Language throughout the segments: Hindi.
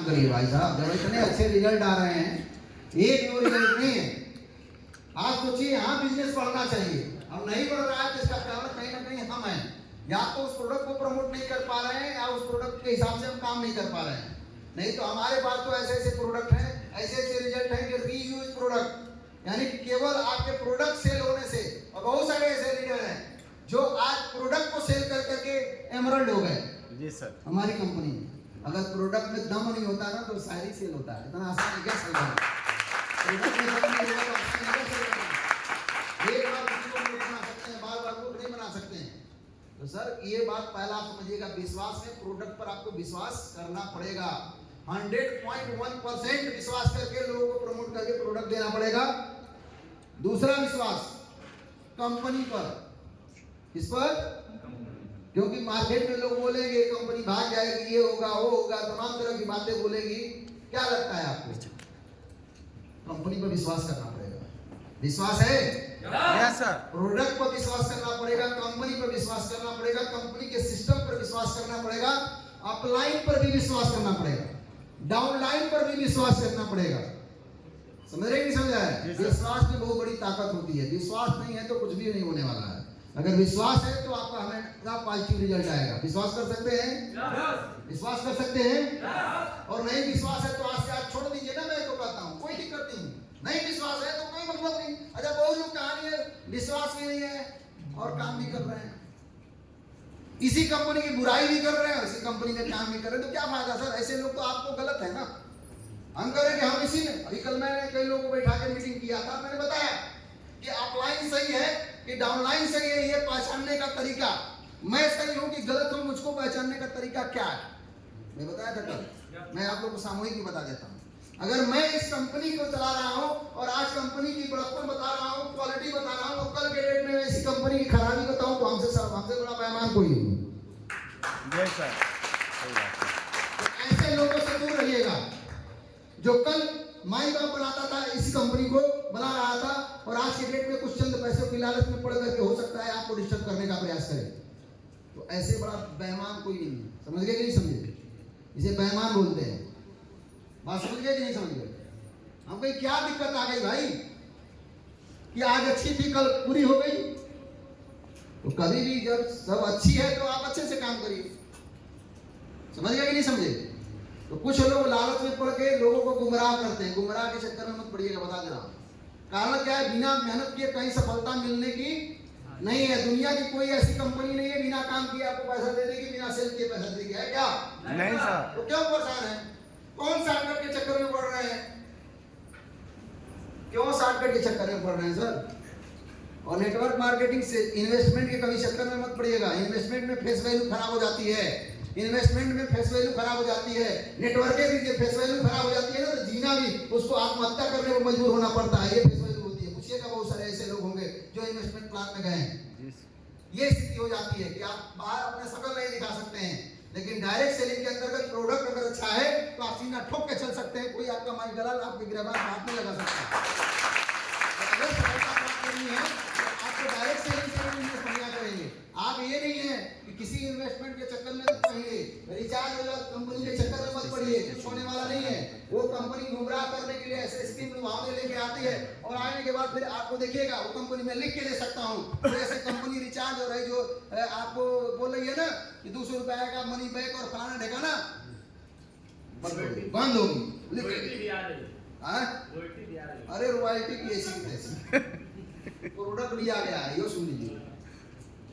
करिए भाई साहब, जब इतने अच्छे रिजल्ट आ रहे हैं, एक दो रिजल्ट नहीं है। आप सोचिए यहाँ बिजनेस बढ़ना चाहिए, अब नहीं बढ़ रहा है तो इसका कारण कहीं ना कहीं हम हैं, या तो उस प्रोडक्ट को प्रमोट नहीं कर पा रहे हैं या उस प्रोडक्ट के हिसाब से हम काम नहीं कर पा रहे हैं। नहीं तो हमारे पास तो ऐसे ऐसे प्रोडक्ट हैं, ऐसे ऐसे रिजल्ट हैं कि रीयूज प्रोडक्ट, यानी कि केवल आपके प्रोडक्ट सेल होने से, और बहुत सारे ऐसे लीडर हैं जो आज प्रोडक्ट को सेल कर करके एमरल्ड हो गए। जी सर, हमारी कंपनी में अगर प्रोडक्ट में दम नहीं होता ना तो शायरी सेल होता है, इतना आसान क्या सेल है। प्रोडक्ट में दम नहीं होगा तो आपकी सेल करना, एक बार किसी को नहीं बना सकते हैं, बार बार को नहीं बना सकते हैं। तो सर ये बात पहला आप समझिएगा, विश्वास है, प्रोडक्ट पर आपको विश्वास करना पड़ेगा, 100.1% विश्वास करके लोगों को प्रमोट करके प्रोडक्ट देना पड़ेगा। दूसरा विश्वास कंपनी पर, किस पर? क्योंकि मार्केट में लोग बोलेंगे कंपनी भाग जाएगी, ये होगा वो होगा, तमाम तरह की बातें बोलेगी। क्या लगता है आपको? कंपनी पर विश्वास करना पड़ेगा। विश्वास है? Yes sir. प्रोडक्ट पर विश्वास करना पड़ेगा, कंपनी पर विश्वास करना पड़ेगा, कंपनी के सिस्टम पर विश्वास करना पड़ेगा, अपलाइन पर भी विश्वास करना पड़ेगा, डाउनलाइन पर भी विश्वास करना पड़ेगा। समझ रहे नहीं समझा है? विश्वास में बहुत बड़ी ताकत होती है, विश्वास नहीं है तो कुछ भी नहीं होने वाला है। अगर विश्वास है तो आपका हमेशा पॉजिटिव रिजल्ट आएगा। विश्वास कर सकते हैं? विश्वास कर सकते हैं? और नहीं विश्वास है तो आज से आज छोड़ दीजिए ना, मैं तो कहता हूँ कोई दिक्कत नहीं। नहीं विश्वास है तो कोई मतलब नहीं। अच्छा बहुत लोग कहानी है विश्वास भी नहीं है और काम भी कर रहे हैं, इसी कंपनी की बुराई भी कर रहे हैं, इसी कंपनी में काम भी कर रहे हैं, तो क्या फायदा सर? ऐसे लोग तो आपको गलत है ना। हम करें कि हम इसी में, अभी कल मैंने कई लोगों को बैठा के मीटिंग किया था, मैंने बताया कि अपलाइन सही है कि डाउनलाइन सही है, ये पहचानने का तरीका, मैं सही हूं कि गलत हूं, मुझको पहचानने का तरीका क्या है, मैं बताया था कल। मैं आप लोग को सामूहिक भी बता देता हूं। अगर मैं इस कंपनी को चला रहा हूं और आज कंपनी की बड़प्पन बता रहा हूं, क्वालिटी बता रहा हूं, और कल के डेट में इसी कंपनी की खराबी बताऊं तो हमसे बड़ा बेईमान कोई नहीं। ऐसे लोगों से दूर रहिएगा जो कल माई बाप बनाता था, इसी कंपनी को बना रहा था, और आज के डेट में कुछ चंद पैसों की लालच में पड़ करके हो सकता है आपको डिस्टर्ब करने का प्रयास करे। तो ऐसे बड़ा बेईमान कोई नहीं है। समझ गए कि नहीं समझे? इसे बेईमान बोलते हैं। बात समझ गए कि नहीं समझ गए? हम कहीं क्या दिक्कत आ गई भाई कि आज अच्छी थी कल पूरी हो गई? तो कभी भी जब सब अच्छी है तो आप अच्छे से काम करिए। समझ गए कि नहीं समझे? तो कुछ लोग लालच में पड़ के लोगों को गुमराह करते हैं, गुमराह के चक्कर में मत पड़िएगा, बता दे रहा हूं। कारण क्या है? बिना मेहनत किए कहीं सफलता मिलने की नहीं है। दुनिया की कोई ऐसी कंपनी नहीं है बिना काम किए आपको पैसा दे देगी, बिना सेल किए पैसा देगी, है क्या? नहीं सर। तो क्यों परेशान है? कौन शॉर्टकट के चक्कर में पड़ रहे हैं? क्यों शॉर्टकट के चक्कर में पड़ रहे हैं सर? और नेटवर्क मार्केटिंग से इन्वेस्टमेंट के कभी चक्कर में मत पड़िएगा। इन्वेस्टमेंट में फेस वैल्यू खराब हो जाती है, इन्वेस्टमेंट में फेस वैल्यू खराब हो जाती है, नेटवर्किंग की फेस वैल्यू खराब हो जाती है ना, तो जीना भी उसको आत्महत्या करने को मजबूर होना पड़ता है। ये फेस वैल्यू होती है। पूछिएगा बहुत सारे ऐसे लोग होंगे जो इन्वेस्टमेंट प्लान में गए हैं। ये स्थिति हो जाती है कि आप बाहर अपने शकल नहीं दिखा सकते हैं, लेकिन डायरेक्ट सेलिंग के अंतर्गत प्रोडक्ट अगर अच्छा है तो आप सीना ठोक के चल सकते हैं, कोई आपका माई गला आपके गिरबान हाथ नहीं लगा सकता। अगर सफलता प्राप्त करनी है तो आपको डायरेक्ट सेलिंग से बिजनेस बढ़िया करेंगे। आप ये नहीं है कि किसी इन्वेस्टमेंट के चक्कर में मत पड़िए, रिचार्ज वाला कंपनी के चक्कर में मत पड़िए, कुछ होने वाला नहीं है। वो कंपनी गुमराह करने के लिए ऐसे स्कीम लुभावने लेके आती है, और आने के बाद फिर आपको देखिएगा वो कंपनी में लिख के दे सकता हूँ, तो ऐसे कंपनी रिचार्ज हो रही जो आपको बोल रही है ना कि 200 रुपए का मनी बैक और फलाना ढेकाना बंद होगी। अरे रॉयल्टी की ऐसी की प्रोडक्ट भी आ गया है, यो सुन लीजिए।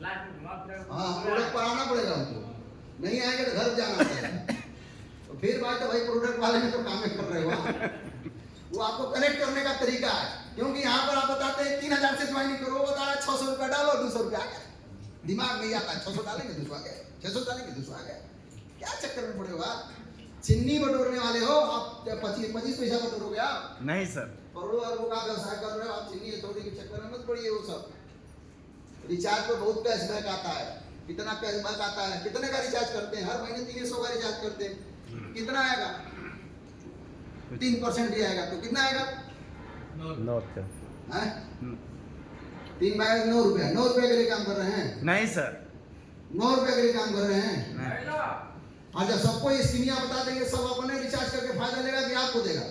हाँ प्रोडक्ट पर आना पड़ेगा हमको, नहीं आएंगे तो घर जाना पड़ेगा। तो फिर बात है भाई प्रोडक्ट वाले में तो काम कर रहे हो, वो आपको कनेक्ट करने का तरीका है। क्योंकि यहाँ पर आप बताते हैं 3000 से ज्वाइनिंग करो, वो बता रहा है 600 रुपया डालो, 200 रुपया आ गया। दिमाग नहीं आता, 600 डालेंगे 200 आ गया, 600 डालेंगे 200 आ गया। क्या चक्कर में पड़े हो आप? चिन्नी बटोरने वाले हो आप? 25 पैसा बटोरोगे आप? नहीं सर। करोड़ों अरबों का व्यवसाय कर रहे हो आप, चिन्नी थोड़ी के चक्कर में मत पड़िए। वो सब रिचार्ज पर बहुत कैशबैक आता है। कितना कैशबैक आता है? कितने का रिचार्ज करते हैं? हर महीने 300 का रिचार्ज करते हैं, कितना आएगा? 3% ही आएगा, तो कितना आएगा? 9 रुपया। 3 बाय 9 रुपया। 9 रुपये के लिए काम कर रहे हैं? नहीं सर। 9 रुपये के लिए काम कर रहे हैं? और जब सबको ये स्कीमियां बता देंगे, सब अपने रिचार्ज करके आपको देगा।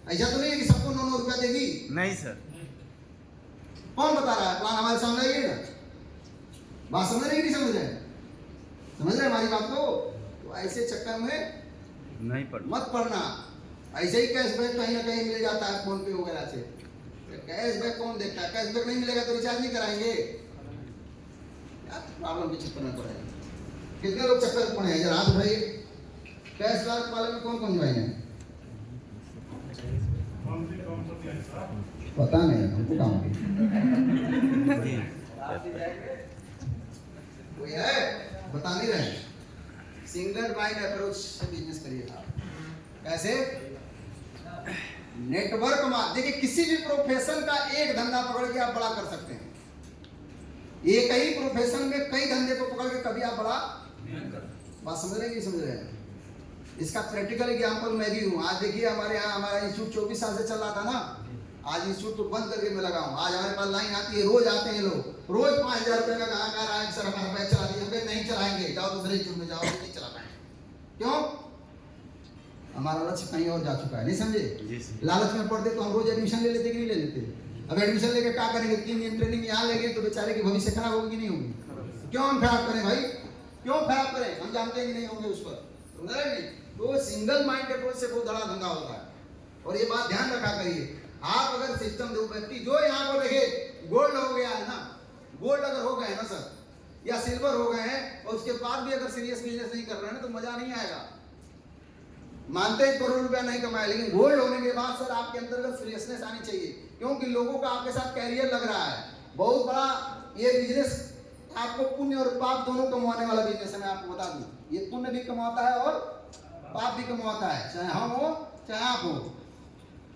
ऐसा तो नहीं है कि सबको 9 रुपया देगी। नहीं सर। कौन बता रहा है? प्लान हमारे सामने आइए ना। बात समझ रहे कि नहीं समझ रहे? समझ रहे हमारी बात को? तो ऐसे चक्कर में नहीं पढ़ मत पढ़ना। ऐसे ही कैशबैक कहीं ना कहीं मिल जाता है फोन पे वगैरह से। कैशबैक कौन देखता है? कैशबैक नहीं मिलेगा तो रिचार्ज नहीं कराएंगे। प्रॉब्लम के चक्कर में पड़े हैं। कितने लोग चक्कर में पड़े हैं? जरा हाथ उठाइए। कैशबैक वाले में कौन कौन ज्वाइन है? पता नहीं हमको काम कोई है बता नहीं रहे। सिंगल माइंड अप्रोच से बिजनेस करिए आप। कैसे? नेटवर्क में देखिए, किसी भी प्रोफेशन का एक धंधा पकड़ के आप बड़ा कर सकते हैं। एक ही प्रोफेशन में कई धंधे को पकड़ के कभी आप बड़ा बात समझ रहे हैं कि समझ रहे हैं? इसका प्रैक्टिकल एग्जांपल मैं भी हूँ। आज देखिए हमारे यहाँ हमारा इंस्टीट्यूट 24 साल से चल रहा था ना। आज इंस्टीट्यूट तो बंद करके मैं लगा हूँ। आज हमारे पास लाइन आती है, रोज आते हैं लोग, रोज 5000 रुपए का कहा रहा है सर हमारा बैच चला दिए। हम नहीं चलाएंगे, जाओ दूसरे इंस्टीट्यूट में जाओ, नहीं चला पाएंगे। क्यों? हमारा लक्ष्य कहीं और जा चुका है। नहीं समझे? लालच में पड़ते तो हम रोज एडमिशन ले लेते कि नहीं ले लेते? अब एडमिशन लेके क्या करेंगे? 3 दिन ट्रेनिंग यहाँ लेंगे तो बेचारे की भविष्य खराब होगी कि नहीं होगी? क्यों हम खराब करें भाई? क्यों खराब करें? हम जानते हैं कि नहीं होंगे उस पर। समझ रहे नहीं? तो सिंगल माइंड अप्रोच से बहुत बड़ा धंधा होता है। और ये बात ध्यान रखा करिए। आप अगर सिस्टम दो व्यक्ति जो यहाँ पर रहे, गोल्ड हो गया है ना, गोल्ड अगर हो गए ना सर या सिल्वर हो गए हैं और उसके बाद भी अगर सीरियस बिजनेस नहीं कर रहे हैं ना तो मजा नहीं आएगा। मानते हैं करोड़ रुपया नहीं कमाए, लेकिन गोल्ड होने के बाद सर आपके अंदर सीरियसनेस आनी चाहिए। क्योंकि लोगों का आपके साथ कैरियर लग रहा है। बहुत बड़ा ये बिजनेस आपको पुण्य और पाप दोनों कमाने वाला बिजनेस है। मैं आपको बता दूं, ये पुण्य भी कमाता है और पाप भी कमाता है, चाहे हम हो चाहे आप हो।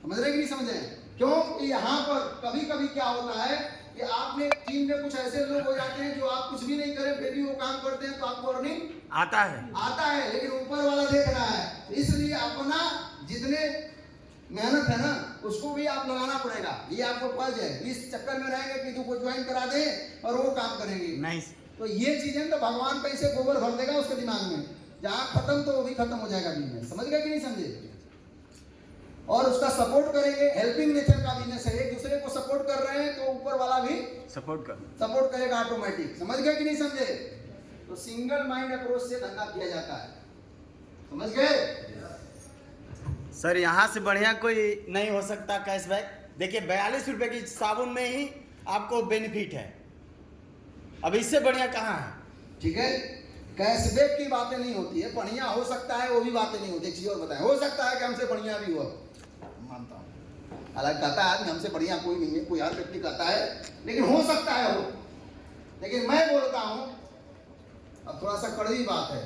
समझ रहे कि नहीं समझ रहे? क्योंकि यहाँ पर कभी कभी क्या होता है कि आपने टीम में कुछ ऐसे लोग हो जाते हैं जो आप कुछ भी नहीं करें फिर भी वो काम करते हैं तो आपको अर्निंग आता है, लेकिन ऊपर वाला देख रहा है। इसलिए अपना जितने मेहनत है ना उसको भी आप लगाना पड़ेगा। ये आपको फर्ज है। इस चक्कर में रहेंगे कि तू को ज्वाइन करा दे और वो काम करेंगे नहीं। तो ये चीजें तो भगवान कैसे गोबर भर देगा उसके दिमाग में। जहां खत्म तो वो भी खत्म हो जाएगा बिजनेस। समझ गए कि नहीं समझे? और उसका सपोर्ट करेंगे। हेल्पिंग नेचर का बिजनेस है। एक दूसरे को सपोर्ट कर रहे हैं तो ऊपर वाला भी सपोर्ट करेगा ऑटोमेटिक। समझ गए कि नहीं समझे? तो सिंगल माइंड अप्रोच से धंधा किया जाता है। समझ गए? सर यहाँ से बढ़िया कोई नहीं हो सकता कैशबैक। देखिए 42 रुपए की साबुन में ही आपको बेनिफिट है। अब इससे बढ़िया कहाँ है? ठीक है, कैशबैक की बातें नहीं होती है। बढ़िया हो सकता है वो भी बातें नहीं होती। एक चीज और बताएं, हो सकता है कि हमसे बढ़िया भी हुआ, मानता हूँ। हालांकि कहता है हमसे बढ़िया कोई नहीं है, कोई हर व्यक्ति कहता है, लेकिन हो सकता है वो। लेकिन मैं बोलता हूँ, अब थोड़ा सा कड़वी बात है,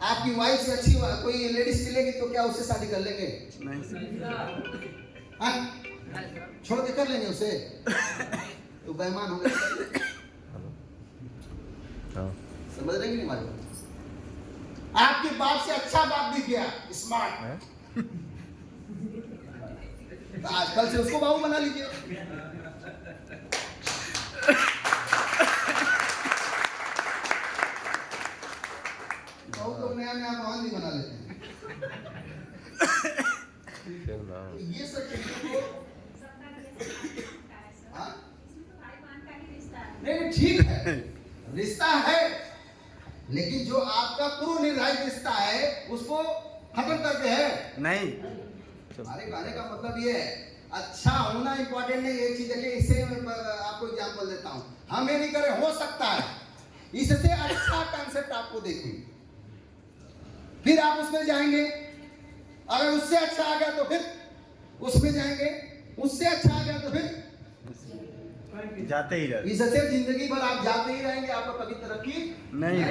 आपकी वाइफ से अच्छी कोई लेडीज मिलेगी तो क्या उससे शादी कर लेंगे? नहीं छोड़ के कर लेंगे उसे? तो बेईमान हो गए। समझ रहे नहीं हमारे? आपके बाप से अच्छा बाप दिख गया, स्मार्ट, तो आजकल से उसको बाबू बना लीजिए। बहुत लोग नया नया भवन भी बना लेते हैं। तो ये सब चीजों को नहीं, ठीक है रिश्ता है, लेकिन जो आपका पूर्व निर्धारित रिश्ता है उसको खत्म करते हैं नहीं। हमारे कहने का मतलब ये है, अच्छा होना इंपॉर्टेंट नहीं। एक चीज देखिए, इससे मैं आपको एग्जांपल देता हूँ। हम ये नहीं करें, हो सकता है, इससे अच्छा कंसेप्ट आपको देखें, फिर आप उसमें जाएंगे। अगर उससे अच्छा आ गया तो फिर उसमें जाएंगे, उससे अच्छा आ गया तो फिर जाते ही रहते। इससे जिंदगी भर आप जाते ही रहेंगे, आपको कभी तरक्की नहीं।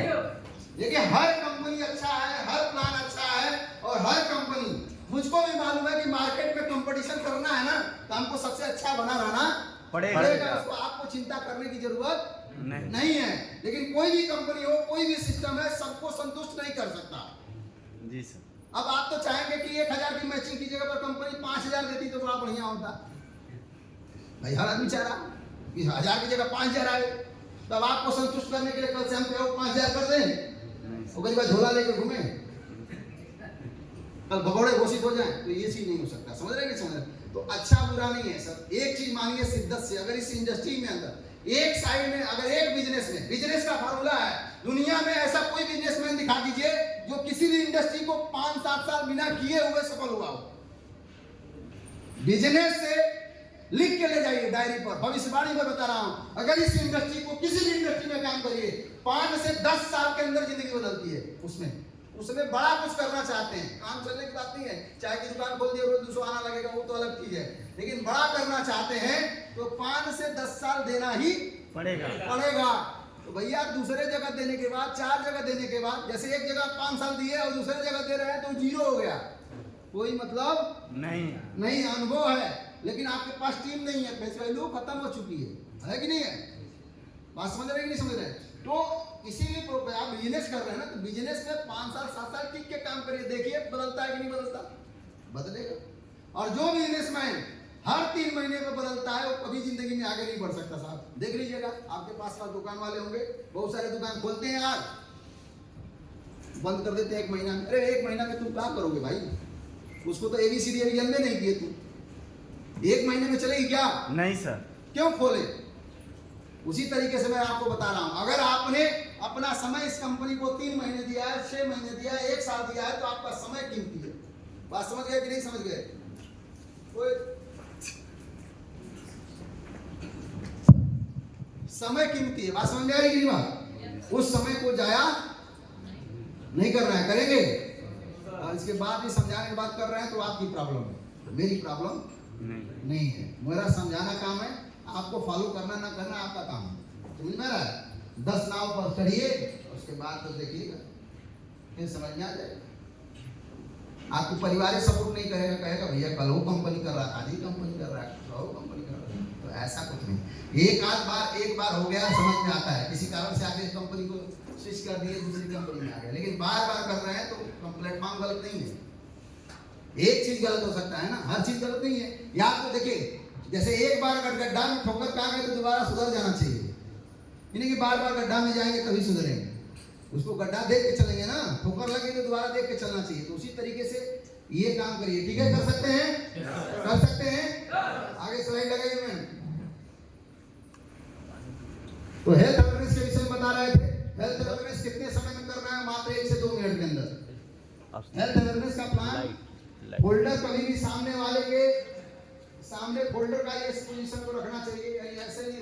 देखिए हर कंपनी अच्छा है, हर प्लान अच्छा है, और हर कंपनी, मुझको भी मालूम है कि मार्केट में कंपटीशन करना है ना तो हमको सबसे अच्छा बना रहना पड़ेगा। उसको आपको चिंता करने की जरूरत नहीं है। लेकिन कोई भी कंपनी हो, कोई भी सिस्टम है, सबको संतुष्ट नहीं कर सकता। जी सर। अब आप तो चाहेंगे कि 1000 की मैचिंग की जगह पर कंपनी 5000 देती तो बड़ा बढ़िया होता। भाई हर आदमी चाह रहा 1000 की जगह 5000 आए, तब आपको संतुष्ट करने के लिए कल से हम 5000 कर दें, वो कई बार झोला लेकर घूमे। कल भगोड़े घोषित हो जाए, तो ये चीज नहीं हो सकता। समझ रहे हैं कि समझ रहे हैं? तो अच्छा बुरा नहीं है सर। एक चीज मानिए शिद्दत से, अगर इस इंडस्ट्री में अंदर एक साइड में अगर एक बिजनेस में, बिजनेस का फार्मूला है, दुनिया में ऐसा कोई बिजनेसमैन दिखा दीजिए जो किसी भी इंडस्ट्री को 5-7 साल बिना किए हुए सफल हुआ हो। बिजनेस से लिख के ले जाइए डायरी पर, भविष्यवाणी में बता रहा हूं, अगर इस इंडस्ट्री को किसी भी इंडस्ट्री में काम करिए, 5 से 10 साल के अंदर जिंदगी बदलती है। उसमें बड़ा कुछ करना चाहते हैं, काम चलने की बात नहीं है, चाय की दुकान खोल दिए रोज 200 आना लगेगा, वो तो अलग चीज है, लेकिन बड़ा करना चाहते हैं तो 5 से 10 साल देना ही पड़ेगा। तो भैया दूसरे जगह देने के बाद, 4 जगह देने के बाद, जैसे एक जगह 5 साल दिए और दूसरे जगह दे रहे हैं तो 0 हो गया, कोई मतलब नहीं। अनुभव है लेकिन आपके पास टीम नहीं है, फेस वैल्यू खत्म हो चुकी है कि नहीं है? बात समझ रहे कि नहीं समझ रहे? तो इसीलिए आप बिजनेस कर रहे हैं ना, तो बिजनेस में 5 साल 7 साल टिक के काम करिए, देखिए बदलता है कि नहीं बदलता, बदलेगा। और जो बिजनेसमैन हर 3 महीने में बदलता है वो कभी जिंदगी में आगे नहीं बढ़ सकता। साहब देख लीजिएगा, आपके पास दुकान वाले होंगे, बहुत सारे दुकान खोलते हैं, आज बंद कर देते हैं 1 महीना में। अरे 1 महीना में तुम क्या करोगे भाई? उसको तो ABCD अभी जन्मे नहीं किए, तू 1 महीने में चलेगी क्या? नहीं सर। क्यों खोले? उसी तरीके से मैं आपको बता रहा हूं, अगर आपने अपना समय इस कंपनी को 3 महीने दिया है, 6 महीने दिया है, 1 साल दिया है, तो आपका समय कीमती है। बात समझ गए कि नहीं समझ गए? कोई समय कीमती है, बात समझ में आ रही कि नहीं? बात उस समय को जाया नहीं करना है, करेंगे। और इसके बाद भी समझाने की बात कर रहे हैं तो आपकी प्रॉब्लम है, मेरी प्रॉब्लम नहीं है। मेरा समझाना काम है, आपको फॉलो करना ना करना आपका काम है। समझ में आ रहा है? 10 नाव पर चढ़िए, उसके बाद तो देखिएगा, फिर समझ में आ जाएगा। आपको परिवार सपोर्ट नहीं करेगा, कहेगा भैया कल वो कंपनी कर रहा था, आज ही कंपनी कर रहा है, वो कंपनी कर रहा है, तो ऐसा कुछ नहीं। एक बार हो गया, समझ में आता है, किसी कारण से आगे कंपनी को स्विच कर दिए, दूसरी कंपनी में आ गए, लेकिन बार कर रहे हैं तो प्लेटफॉर्म गलत नहीं है। एक चीज गलत हो सकता है ना, हर चीज गलत नहीं है। या आपको देखिए, जैसे एक बार अगर गड्ढा में ठोकर खा गए तो दोबारा सुधर जाना चाहिए, यानी कि बार गड्ढा में जाएंगे तभी सुधरेंगे। उसको गड्ढा देख के चलेंगे ना, ठोकर लगे तो दोबारा देख के चलना चाहिए। तो उसी तरीके से ये काम करिए, ठीक है? कर सकते हैं, कर सकते हैं। आगे स्लाइड लगाइए मैम। तो हेल्थ अवेयरनेस के विषय में बता रहे थे। हेल्थ अवेयरनेस कितने समय में करना है? मात्र 1 से 2 मिनट के अंदर। हेल्थ अवेयरनेस का प्लान, फोल्डर कभी भी सामने वाले के सामने फोल्डर का इस पोजीशन को रखना चाहिए, ऐसे नहीं